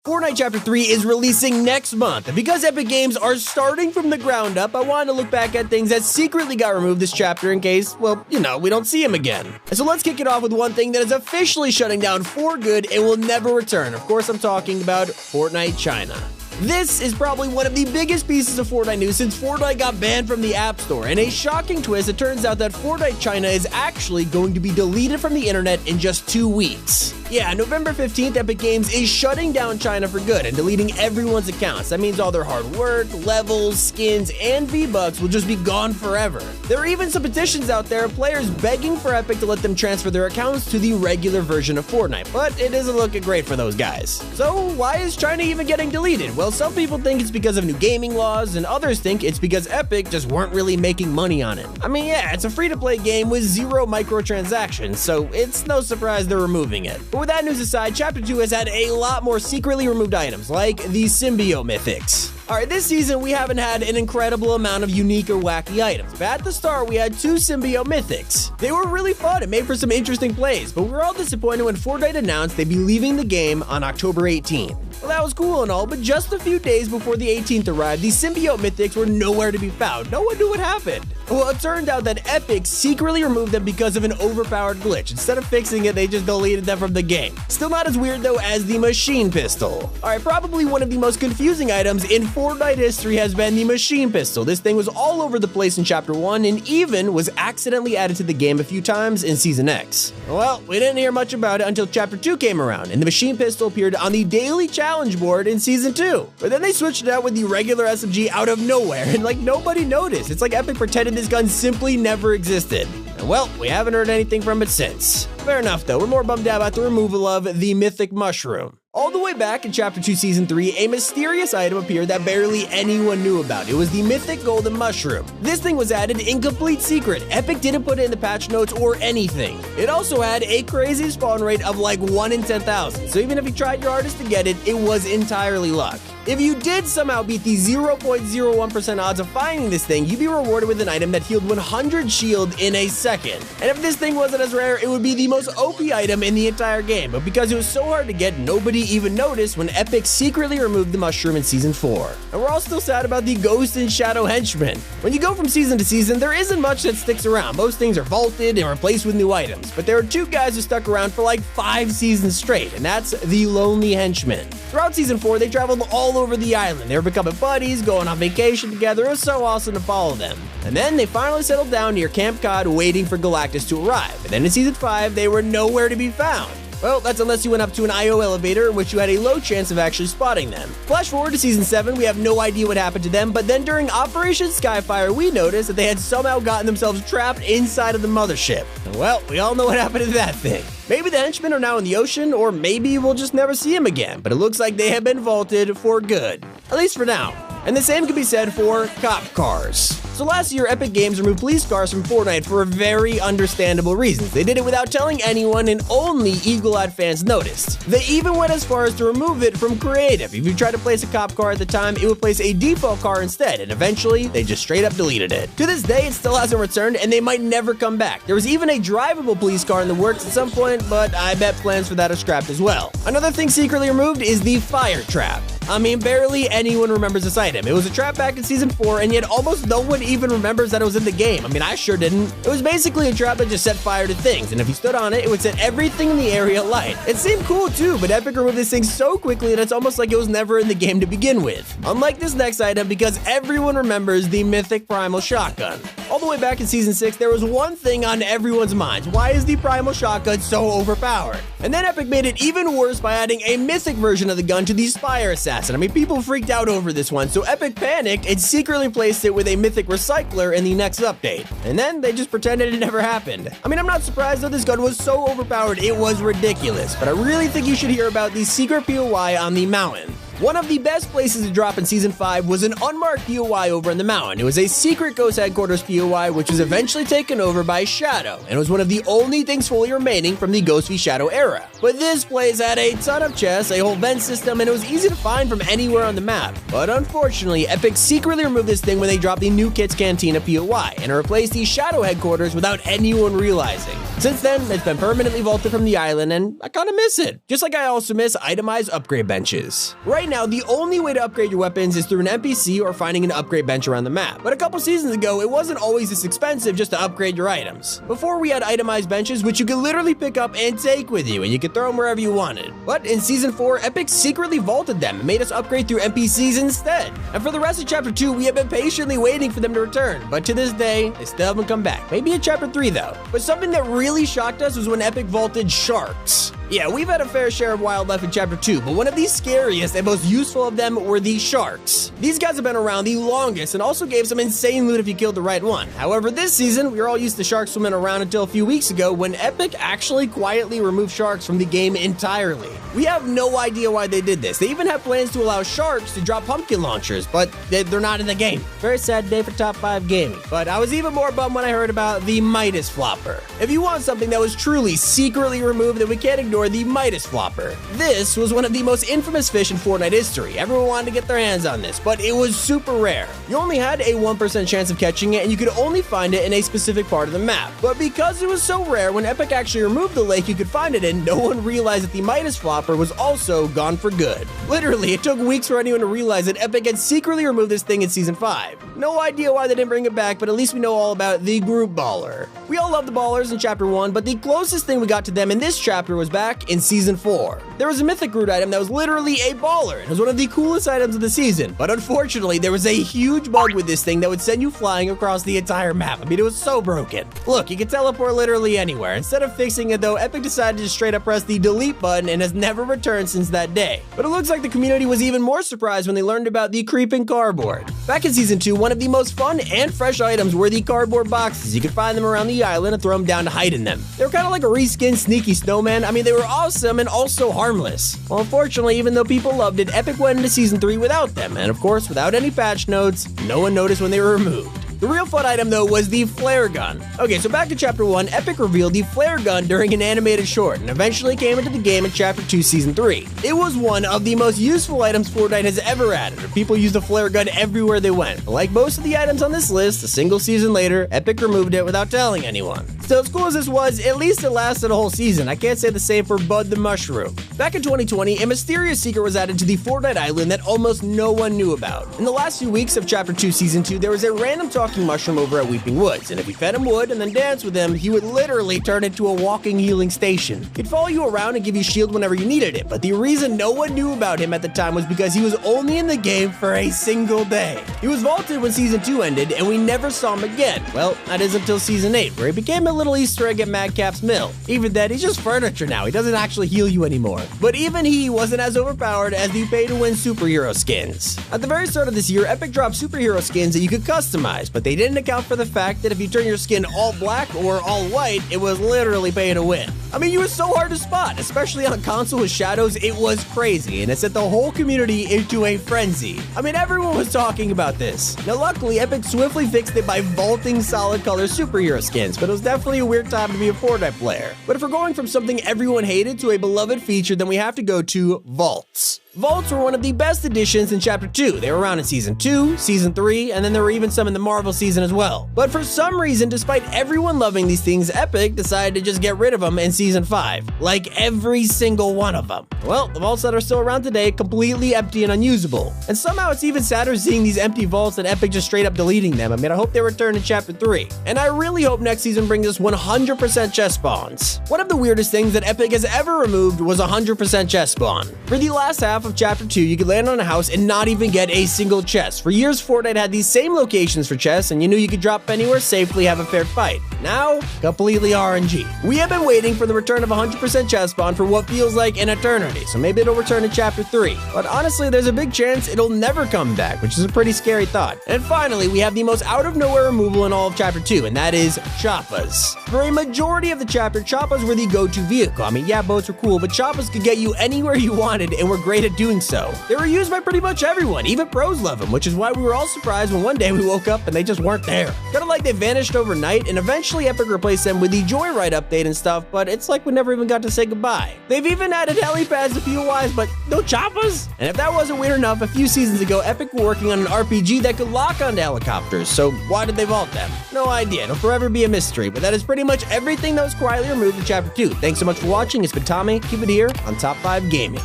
Fortnite Chapter 3 is releasing next month, and because Epic Games are starting from the ground up, I wanted to look back at things that secretly got removed this chapter in case, well, we don't see them again. And so let's kick it off with one thing that is officially shutting down for good and will never return. Of course, I'm talking about Fortnite China. This is probably one of the biggest pieces of Fortnite news since Fortnite got banned from the App Store. And a shocking twist, it turns out that Fortnite China is actually going to be deleted from the internet in just 2 weeks. Yeah, November 15th, Epic Games is shutting down China for good and deleting everyone's accounts. That means all their hard work, levels, skins, and V-Bucks will just be gone forever. There are even some petitions out there, players begging for Epic to let them transfer their accounts to the regular version of Fortnite, but it isn't looking great for those guys. So why is China even getting deleted? Well, some people think it's because of new gaming laws, and others think it's because Epic just weren't really making money on it. I mean, yeah, it's a free-to-play game with 0 microtransactions, so it's no surprise they're removing it. But with that news aside, Chapter 2 has had a lot more secretly removed items, like the Symbiote Mythics. Alright, this season we haven't had an incredible amount of unique or wacky items, but at the start we had 2 Symbiote Mythics. They were really fun and made for some interesting plays, but we were all disappointed when Fortnite announced they'd be leaving the game on October 18th. Well, that was cool and all, but just a few days before the 18th arrived, these Symbiote Mythics were nowhere to be found. No one knew what happened. Well, it turned out that Epic secretly removed them because of an overpowered glitch. Instead of fixing it, they just deleted them from the game. Still not as weird though as the machine pistol. Alright, probably one of the most confusing items in Fortnite history has been the machine pistol. This thing was all over the place in Chapter 1 and even was accidentally added to the game a few times in Season X. Well, we didn't hear much about it until Chapter 2 came around, and the machine pistol appeared on the daily challenge board in Season 2. But then they switched it out with the regular SMG out of nowhere, and like nobody noticed. It's like Epic pretended this gun simply never existed. And well, we haven't heard anything from it since. Fair enough though, we're more bummed out about the removal of the mythic mushroom. All the way back in Chapter 2 Season 3, a mysterious item appeared that barely anyone knew about. It was the mythic golden mushroom. This thing was added in complete secret. Epic didn't put it in the patch notes or anything. It also had a crazy spawn rate of like 1 in 10,000, so even if you tried your hardest to get it, it was entirely luck. If you did somehow beat the 0.01% odds of finding this thing, you'd be rewarded with an item that healed 100 shield in a second. And if this thing wasn't as rare, it would be the most OP item in the entire game. But because it was so hard to get, nobody even noticed when Epic secretly removed the mushroom in Season 4. And we're all still sad about the Ghost and Shadow Henchmen. When you go from season to season, there isn't much that sticks around. Most things are vaulted and replaced with new items. But there are 2 guys who stuck around for like 5 seasons straight, and that's the Lonely Henchmen. Throughout Season 4, they traveled all over the island. They were becoming buddies, going on vacation together. It was so awesome to follow them. And then they finally settled down near Camp Cod waiting for Galactus to arrive. And then in Season 5, they were nowhere to be found. Well, that's unless you went up to an IO elevator in which you had a low chance of actually spotting them. Flash forward to Season 7, we have no idea what happened to them, but then during Operation Skyfire, we noticed that they had somehow gotten themselves trapped inside of the mothership. And well, we all know what happened to that thing. Maybe the henchmen are now in the ocean, or maybe we'll just never see them again, but it looks like they have been vaulted for good. At least for now. And the same can be said for cop cars. So last year, Epic Games removed police cars from Fortnite for very understandable reasons. They did it without telling anyone, and only eagle-eyed fans noticed. They even went as far as to remove it from creative. If you tried to place a cop car at the time, it would place a default car instead, and eventually, they just straight up deleted it. To this day, it still hasn't returned, and they might never come back. There was even a drivable police car in the works at some point, but I bet plans for that are scrapped as well. Another thing secretly removed is the fire trap. I mean, barely anyone remembers this item. It was a trap back in Season 4, and yet almost no one even remembers that it was in the game. I mean, I sure didn't. It was basically a trap that just set fire to things, and if you stood on it, it would set everything in the area alight. It seemed cool too, but Epic removed this thing so quickly that it's almost like it was never in the game to begin with. Unlike this next item, because everyone remembers the mythic primal shotgun. All the way back in Season 6, there was one thing on everyone's minds. Why is the primal shotgun so overpowered? And then Epic made it even worse by adding a mythic version of the gun to the Spire Assassin. I mean, people freaked out over this one, so Epic panicked and secretly placed it with a mythic recycler in the next update. And then they just pretended it never happened. I mean, I'm not surprised though, this gun was so overpowered, it was ridiculous. But I really think you should hear about the secret POI on the mountain. One of the best places to drop in Season 5 was an unmarked POI over in the mountain. It was a secret Ghost Headquarters POI, which was eventually taken over by Shadow, and was one of the only things fully remaining from the Ghost v Shadow era. But this place had a ton of chests, a whole vent system, and it was easy to find from anywhere on the map. But unfortunately, Epic secretly removed this thing when they dropped the New Kids Cantina POI, and replaced the Shadow Headquarters without anyone realizing. Since then, it's been permanently vaulted from the island, and I kinda miss it. Just like I also miss itemized upgrade benches. Right now, the only way to upgrade your weapons is through an NPC or finding an upgrade bench around the map. But a couple seasons ago, it wasn't always this expensive just to upgrade your items. Before, we had itemized benches, which you could literally pick up and take with you, and you could throw them wherever you wanted. But in Season 4, Epic secretly vaulted them and made us upgrade through NPCs instead. And for the rest of Chapter 2, we have been patiently waiting for them to return, but to this day, they still haven't come back. Maybe in Chapter 3 though. But something that really shocked us was when Epic vaulted sharks. Yeah, we've had a fair share of wildlife in Chapter 2, but one of the scariest and most useful of them were the sharks. These guys have been around the longest and also gave some insane loot if you killed the right one. However, this season, we were all used to sharks swimming around until a few weeks ago when Epic actually quietly removed sharks from the game entirely. We have no idea why they did this. They even have plans to allow sharks to drop pumpkin launchers, but they're not in the game. Very sad day for Top 5 gaming. But I was even more bummed when I heard about the Midas Flopper. If you want something that was truly secretly removed, then we can't ignore the Midas Flopper. This was one of the most infamous fish in Fortnite history. Everyone wanted to get their hands on this, but it was super rare. You only had a 1% chance of catching it, and you could only find it in a specific part of the map. But because it was so rare, when Epic actually removed the lake you could find it in, no one realized that the Midas Flopper was also gone for good. Literally, it took weeks for anyone to realize that Epic had secretly removed this thing in Season 5. No idea why they didn't bring it back, but at least we know all about the group baller. We all love the ballers in Chapter 1, but the closest thing we got to them in this chapter was back in Season 4. There was a mythic root item that was literally a baller, and it was one of the coolest items of the season, but unfortunately, there was a huge bug with this thing that would send you flying across the entire map. I mean, it was so broken. Look, you can teleport literally anywhere. Instead of fixing it though, Epic decided to straight up press the delete button and has never returned since that day. But it looks like the community was even more surprised when they learned about the creeping cardboard. Back in Season 2, one of the most fun and fresh items were the cardboard boxes. You could find them around the island and throw them down to hide in them. They were kind of like a reskinned Sneaky Snowman. I mean, they were awesome and also harmless. Well, unfortunately, even though people loved it, Epic went into Season 3 without them, and of course, without any patch notes, no one noticed when they were removed. The real fun item though was the flare gun. Okay, so back to Chapter 1, Epic revealed the flare gun during an animated short and eventually came into the game in Chapter 2 Season 3. It was one of the most useful items Fortnite has ever added. People used the flare gun everywhere they went. But like most of the items on this list, a single season later, Epic removed it without telling anyone. Still, as cool as this was, at least it lasted a whole season. I can't say the same for Bud the Mushroom. Back in 2020, a mysterious secret was added to the Fortnite island that almost no one knew about. In the last few weeks of Chapter 2 Season 2, there was a random talking mushroom over at Weeping Woods, and if you fed him wood and then danced with him, he would literally turn into a walking healing station. He'd follow you around and give you shield whenever you needed it, but the reason no one knew about him at the time was because he was only in the game for a single day. He was vaulted when Season 2 ended, and we never saw him again. Well, that is until Season 8, where he became a little Easter egg at Madcap's Mill. Even then, he's just furniture now. He doesn't actually heal you anymore. But even he wasn't as overpowered as the pay-to-win superhero skins. At the very start of this year, Epic dropped superhero skins that you could customize, but they didn't account for the fact that if you turn your skin all black or all white, it was literally pay to win. I mean, you were so hard to spot, especially on console with shadows. It was crazy, and it sent the whole community into a frenzy. I mean, everyone was talking about this. Now, luckily, Epic swiftly fixed it by vaulting solid color superhero skins, but it was definitely a weird time to be a Fortnite player. But if we're going from something everyone hated to a beloved feature, then we have to go to vaults. Vaults were one of the best additions in Chapter 2. They were around in Season 2, Season 3, and then there were even some in the Marvel season as well. But for some reason, despite everyone loving these things, Epic decided to just get rid of them in Season 5. Like every single one of them. Well, the vaults that are still around today, completely empty and unusable. And somehow it's even sadder seeing these empty vaults than Epic just straight up deleting them. I mean, I hope they return in Chapter 3. And I really hope next season brings us 100% chest spawns. One of the weirdest things that Epic has ever removed was 100% chest spawn. For the last half of Chapter 2, you could land on a house and not even get a single chest. For years, Fortnite had these same locations for chests, and you knew you could drop anywhere safely, have a fair fight. Now, completely RNG. We have been waiting for the return of 100% chest spawn for what feels like an eternity, so maybe it'll return in Chapter 3. But honestly, there's a big chance it'll never come back, which is a pretty scary thought. And finally, we have the most out-of-nowhere removal in all of Chapter 2, and that is choppas. For a majority of the chapter, choppas were the go-to vehicle. I mean, yeah, boats were cool, but choppas could get you anywhere you wanted and were great at like doing so. They were used by pretty much everyone, even pros love them, which is why we were all surprised when one day we woke up and they just weren't there. Kinda like they vanished overnight, and eventually Epic replaced them with the Joyride update and stuff, but it's like we never even got to say goodbye. They've even added helipads a few wise, but no choppas? And if that wasn't weird enough, a few seasons ago, Epic were working on an RPG that could lock onto helicopters, so why did they vault them? No idea, it'll forever be a mystery, but that is pretty much everything that was quietly removed in Chapter 2. Thanks so much for watching, it's been Tommy, keep it here on Top 5 Gaming.